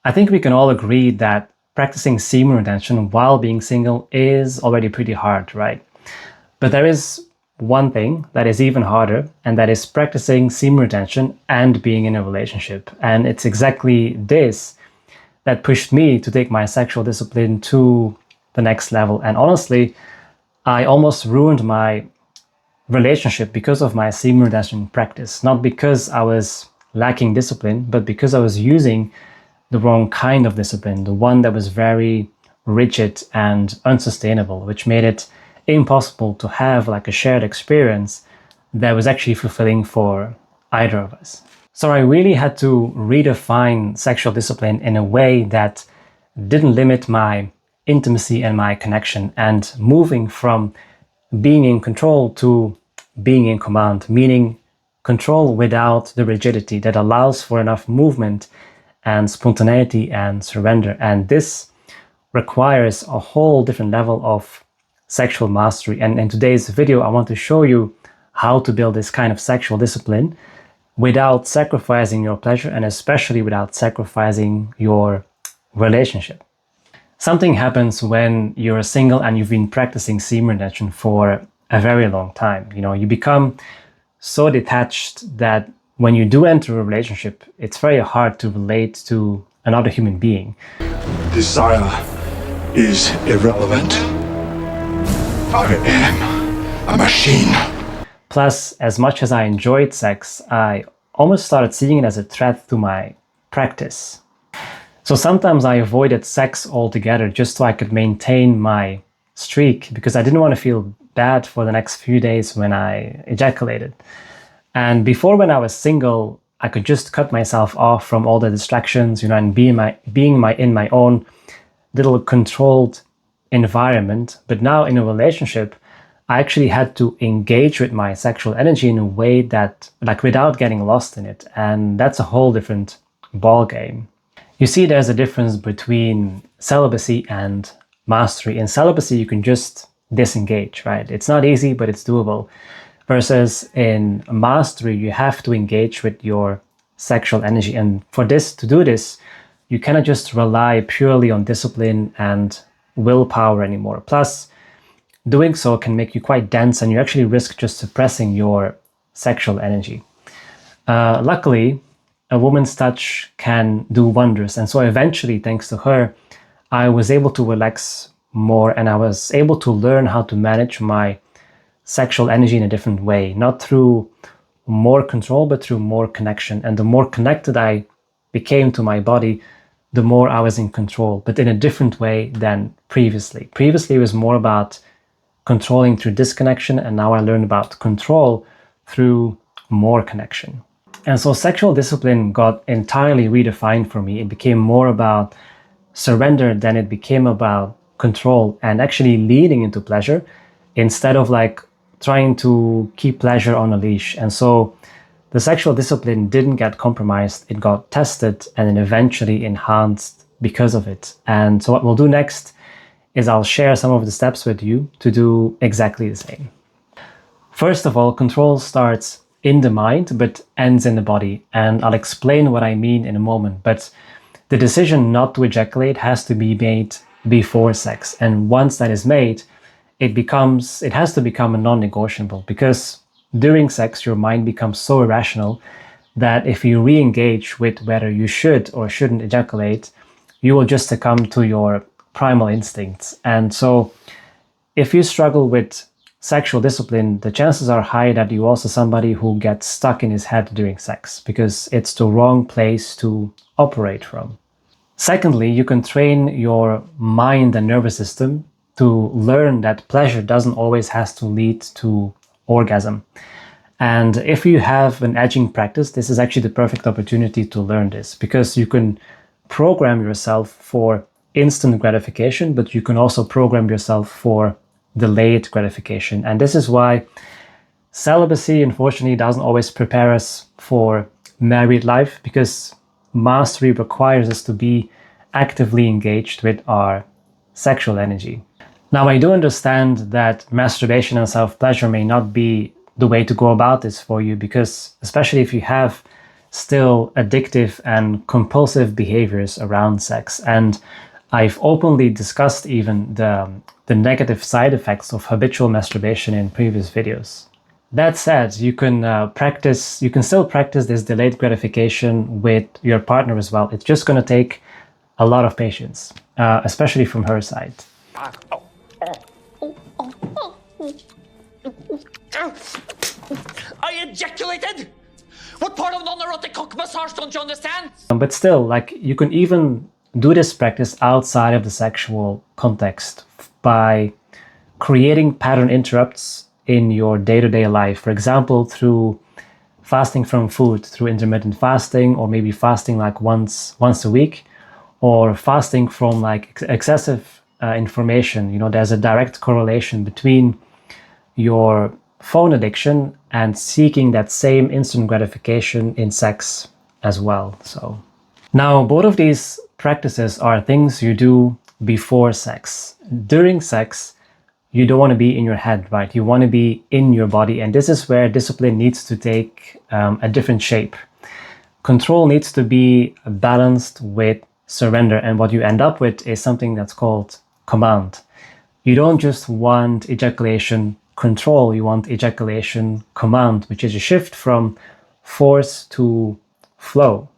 I think we can all agree that practicing semen retention while being single is already pretty hard, right? But there is one thing that is even harder, and that is practicing semen retention and being in a relationship. And it's exactly this that pushed me to take my sexual discipline to the next level. And honestly, I almost ruined my relationship because of my semen retention practice. Not because I was lacking discipline, but because I was using the wrong kind of discipline, the one that was very rigid and unsustainable, which made it impossible to have like a shared experience that was actually fulfilling for either of us. So I really had to redefine sexual discipline in a way that didn't limit my intimacy and my connection, and moving from being in control to being in command, meaning control without the rigidity that allows for enough movement and spontaneity and surrender. And this requires a whole different level of sexual mastery. And in today's video, I want to show you how to build this kind of sexual discipline without sacrificing your pleasure, and especially without sacrificing your relationship. Something happens when you're single and you've been practicing semen retention for a very long time. You become so detached that when you do enter a relationship, it's very hard to relate to another human being. Desire is irrelevant. I am a machine. Plus, as much as I enjoyed sex, I almost started seeing it as a threat to my practice. So sometimes I avoided sex altogether just so I could maintain my streak, because I didn't want to feel bad for the next few days when I ejaculated. And before, when I was single, I could just cut myself off from all the distractions, and be in my own little controlled environment. But now in a relationship, I actually had to engage with my sexual energy in a way that, like, without getting lost in it. And that's a whole different ball game. You see, there's a difference between celibacy and mastery. In celibacy, you can just disengage, right? It's not easy, but it's doable. Versus in mastery, you have to engage with your sexual energy. And to do this, you cannot just rely purely on discipline and willpower anymore. Plus, doing so can make you quite dense, and you actually risk just suppressing your sexual energy. Luckily, a woman's touch can do wonders. And so eventually, thanks to her, I was able to relax more, and I was able to learn how to manage my sexual energy in a different way, not through more control, but through more connection. And the more connected I became to my body, the more I was in control, but in a different way than previously. Previously, it was more about controlling through disconnection, and now I learned about control through more connection. And so sexual discipline got entirely redefined for me. It became more about surrender than it became about control, and actually leading into pleasure instead of like trying to keep pleasure on a leash. And so the sexual discipline didn't get compromised, it got tested and then eventually enhanced because of it. And so what we'll do next is I'll share some of the steps with you to do exactly the same. First of all, control starts in the mind but ends in the body. And I'll explain what I mean in a moment. But the decision not to ejaculate has to be made before sex. And once that is made, it has to become a non-negotiable, because during sex, your mind becomes so irrational that if you re-engage with whether you should or shouldn't ejaculate, you will just succumb to your primal instincts. And so if you struggle with sexual discipline, the chances are high that you're also somebody who gets stuck in his head during sex, because it's the wrong place to operate from. Secondly, you can train your mind and nervous system to learn that pleasure doesn't always has to lead to orgasm. And if you have an edging practice, this is actually the perfect opportunity to learn this, because you can program yourself for instant gratification, but you can also program yourself for delayed gratification. And this is why celibacy, unfortunately, doesn't always prepare us for married life, because mastery requires us to be actively engaged with our sexual energy. Now, I do understand that masturbation and self-pleasure may not be the way to go about this for you, because especially if you have still addictive and compulsive behaviors around sex. And I've openly discussed even the negative side effects of habitual masturbation in previous videos. That said, you can still practice this delayed gratification with your partner as well. It's just going to take a lot of patience, especially from her side. I ejaculated! What part of non-erotic cock massage don't you understand? But still, like, you can even do this practice outside of the sexual context by creating pattern interrupts in your day-to-day life. For example, through fasting from food, through intermittent fasting, or maybe fasting like once a week, or fasting from like excessive information. You know, there's a direct correlation between your phone addiction and seeking that same instant gratification in sex as well. So now both of these practices are things you do before sex. During sex, you don't want to be in your head, right? You want to be in your body. And this is where discipline needs to take a different shape. Control needs to be balanced with surrender. And what you end up with is something that's called command. You don't just want ejaculation control, you want ejaculation command, which is a shift from force to flow.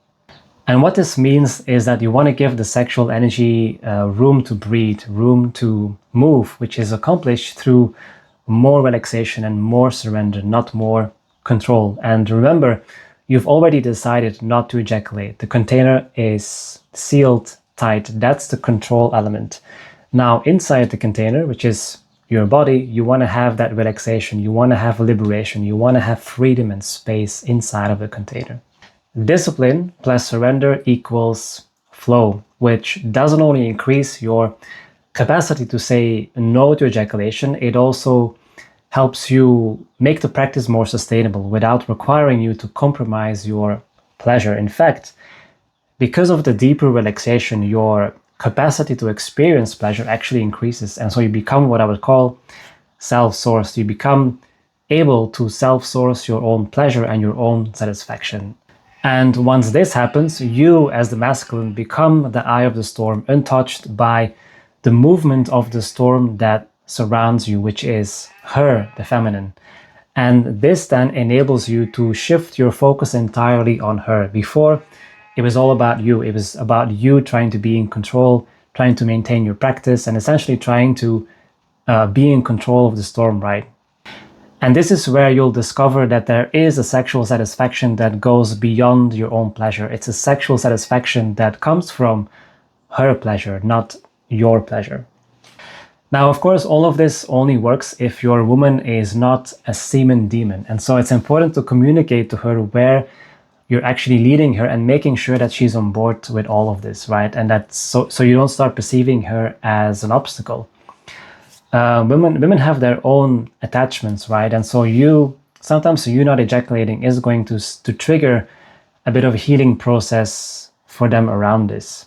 And what this means is that you want to give the sexual energy room to breathe, room to move, which is accomplished through more relaxation and more surrender, not more control. And remember, you've already decided not to ejaculate. The container is sealed tight. That's the control element. Now, inside the container, which is your body, you want to have that relaxation, you want to have liberation, you want to have freedom and space inside of the container. Discipline plus surrender equals flow, which doesn't only increase your capacity to say no to ejaculation, it also helps you make the practice more sustainable without requiring you to compromise your pleasure. In fact, because of the deeper relaxation, your capacity to experience pleasure actually increases. And so you become what I would call self-sourced. You become able to self-source your own pleasure and your own satisfaction. And once this happens, you as the masculine become the eye of the storm, untouched by the movement of the storm that surrounds you, which is her, the feminine. And this then enables you to shift your focus entirely on her. Before, it was all about you. It was about you trying to be in control, trying to maintain your practice, and essentially trying to be in control of the storm, right? And this is where you'll discover that there is a sexual satisfaction that goes beyond your own pleasure. It's a sexual satisfaction that comes from her pleasure, not your pleasure. Now, of course, all of this only works if your woman is not a semen demon. And so it's important to communicate to her where you're actually leading her and making sure that she's on board with all of this, right? And that's so you don't start perceiving her as an obstacle. Women have their own attachments, right? And so sometimes you not ejaculating is going to trigger a bit of a healing process for them around this.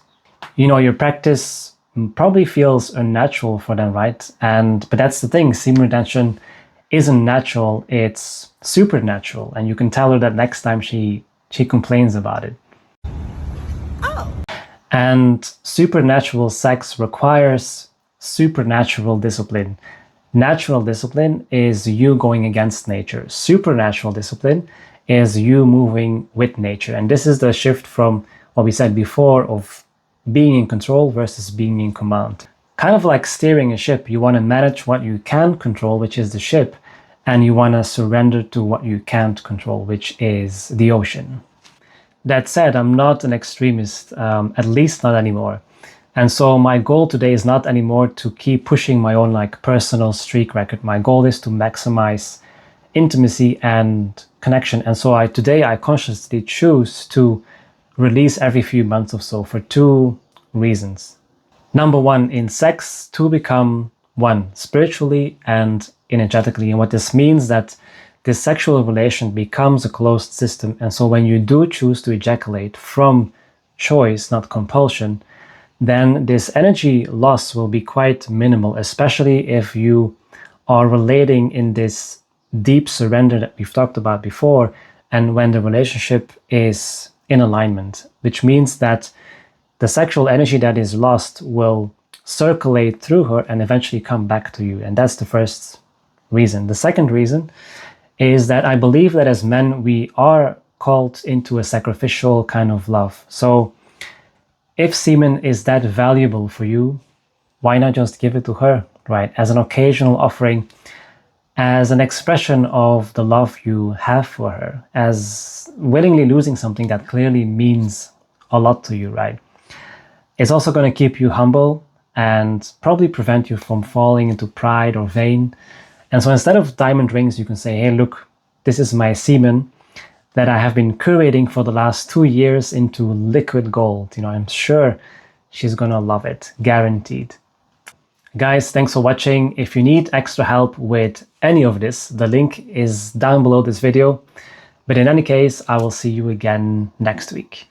You know, your practice probably feels unnatural for them, right? But that's the thing, semen retention isn't natural, it's supernatural. And you can tell her that next time she complains about it. Oh. And supernatural sex requires supernatural discipline. Natural discipline is you going against nature. Supernatural discipline is you moving with nature. And this is the shift from what we said before of being in control versus being in command. Kind of like steering a ship. You want to manage what you can control, which is the ship, and you want to surrender to what you can't control, which is the ocean. That said, I'm not an extremist, at least not anymore. And so my goal today is not anymore to keep pushing my own like personal streak record. My goal is to maximize intimacy and connection. And so today I consciously choose to release every few months or so for two reasons. Number one, in sex, to become one, spiritually and energetically. And what this means that this sexual relation becomes a closed system. And so when you do choose to ejaculate from choice, not compulsion, then this energy loss will be quite minimal, especially if you are relating in this deep surrender that we've talked about before, and when the relationship is in alignment, which means that the sexual energy that is lost will circulate through her and eventually come back to you. And that's the first reason. The second reason is that I believe that as men, we are called into a sacrificial kind of love. So if semen is that valuable for you, why not just give it to her, right? As an occasional offering, as an expression of the love you have for her, as willingly losing something that clearly means a lot to you, right? It's also going to keep you humble and probably prevent you from falling into pride or vain. And so instead of diamond rings, you can say, hey, look, this is my semen that I have been curating for the last 2 years into liquid gold. I'm sure she's going to love it, guaranteed. Guys, thanks for watching. If you need extra help with any of this, the link is down below this video. But in any case, I will see you again next week.